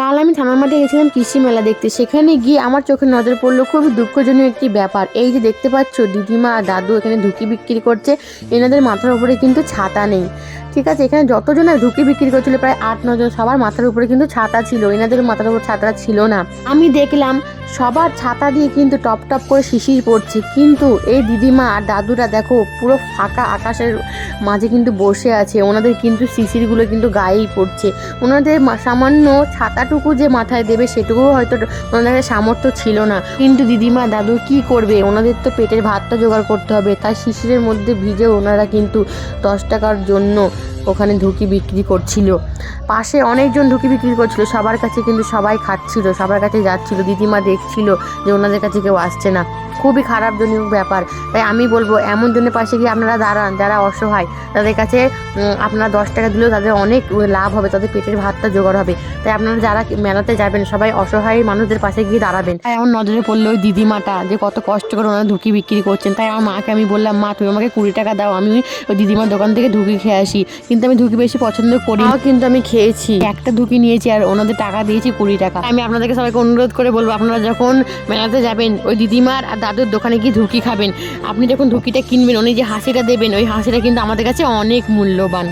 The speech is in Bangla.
কাল আমি থানার মাঠে গেছিলাম কৃষি মেলা দেখতে। সেখানে গিয়ে আমার চোখে নজর পড়লো খুবই দুঃখজনক একটি ব্যাপার। এই যে দেখতে পাচ্ছ দিদিমা আর দাদু এখানে ধুঁকি বিক্রি করছে, এনাদের মাথার উপরে কিন্তু ছাতা নেই। ঠিক আছে, এখানে যতজন ধুঁকি বিক্রি করছিল প্রায় 8-9 জন, সবার মাথার উপরে কিন্তু ছাতা ছিল, এনাদের মাথার উপর ছাতা ছিল না। আমি দেখলাম সবার ছাতা দিয়ে কিন্তু টপ টপ করে শিশির পড়ছে, কিন্তু এই দিদিমা আর দাদুরা দেখো পুরো ফাঁকা আকাশের মাঝে কিন্তু বসে আছে, ওনাদের কিন্তু শিশিরগুলো কিন্তু গায়েই পড়ছে। ওনাদের সামান্য ছাতাটুকু যে মাথায় দেবে সেটুকুও হয়তো ওনাদের সামর্থ্য ছিল না, কিন্তু দিদিমা দাদু কি করবে, ওনাদের তো পেটের ভাতটা জোগাড় করতে হবে, তাই শিশিরের মধ্যে ভিজে ওনারা কিন্তু 10 টাকার জন্য ওখানে ধুঁকি বিক্রি করছিল। পাশে অনেকজন ধুঁকি বিক্রি করছিল, সবার কাছে কিন্তু সবাই খাচ্ছিল, সবার কাছে যাচ্ছিল, দিদিমা দেখছিল যে ওনাদের কাছে কেউ আসছে না। খুবই খারাপজনক ব্যাপার। তাই আমি বলবো এমন জনের পাশে গিয়ে আপনারা দাঁড়ান যারা অসহায়, তাদের কাছে আপনারা 10 টাকা দিলেও তাদের অনেক লাভ হবে, তাদের পেটের ভাতটা জোগাড় হবে। তাই আপনারা যারা মেলাতে যাবেন সবাই অসহায় মানুষদের পাশে গিয়ে দাঁড়াবেন। তাই আমার নজরে পড়লো ওই দিদিমাটা যে কত কষ্ট করে ওনারা ধুঁকি বিক্রি করছেন। তাই আমার মাকে আমি বললাম, মা তুমি আমাকে 20 টাকা দাও, আমি ওই দিদিমার দোকান থেকে ধুঁকি খেয়ে আসি। কিন্তু আমি ধুঁকি বেশি পছন্দ করি না, কিন্তু আমি খেয়েছি, একটা ধুঁকি নিয়েছি আর ওনাদের টাকা দিয়েছি 20 টাকা। আমি আপনাদেরকে সবাইকে অনুরোধ করে বলবো, আপনারা যখন মেলাতে যাবেন ওই দিদিমার আর দাদুর দোকানে গিয়ে ধুঁকি খাবেন। আপনি যখন ধুঁকিটা কিনবেন উনি যে হাসিটা দেবেন, ওই হাসিটা কিন্তু আমাদের কাছে অনেক মূল্যবান।